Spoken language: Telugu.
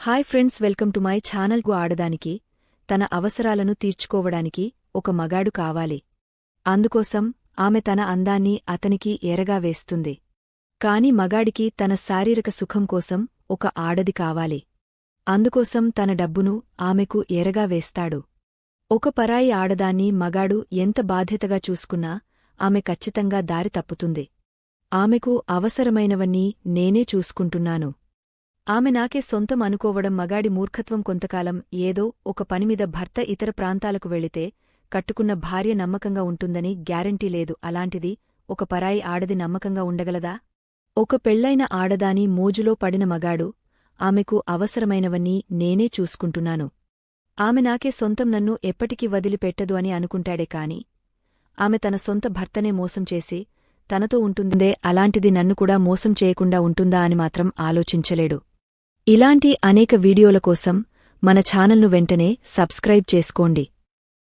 Hi friends, welcome to my channel. ఆడదానికి తన అవసరాలను తీర్చుకోవడానికి ఒక మగాడు కావాలి. అందుకోసం ఆమె తన అందాన్ని అతనికి ఎరగా వేస్తుంది. కాని మగాడికి తన శారీరక సుఖం కోసం ఒక ఆడది కావాలి. అందుకోసం తన డబ్బును ఆమెకు ఎరగా వేస్తాడు. ఒక పరాయి ఆడదాన్ని మగాడు ఎంత బాధ్యతగా చూసుకున్నా ఆమె ఖచ్చితంగా దారి తప్పుతుంది. ఆమెకు అవసరమైనవన్నీ నేనే చూసుకుంటున్నాను. ఆమె నాకే సొంతం అనుకోవడం మగాడి మూర్ఖత్వం. కొంతకాలం ఏదో ఒక పనిమీద భర్త ఇతర ప్రాంతాలకు వెళితే కట్టుకున్న భార్య నమ్మకంగా ఉంటుందని గ్యారంటీ లేదు. అలాంటిది ఒక పరాయి ఆడది నమ్మకంగా ఉండగలదా? ఒక పెళ్లైన ఆడదాని మోజులో పడిన మగాడు ఆమెకు అవసరమైనవన్నీ నేనే చూసుకుంటున్నాను, ఆమె నాకే సొంతం, నన్ను ఎప్పటికీ వదిలిపెట్టదు అని అనుకుంటాడే కాని ఆమె తన సొంత భర్తనే మోసం చేసి తనతో ఉంటుందే. అలాంటిది నన్ను కూడా మోసం చేయకుండా ఉంటుందా అని మాత్రం ఆలోచించలేడు. ఇలాంటి అనేక వీడియోల కోసం మన ఛానల్ను వెంటనే సబ్స్క్రైబ్ చేసుకోండి.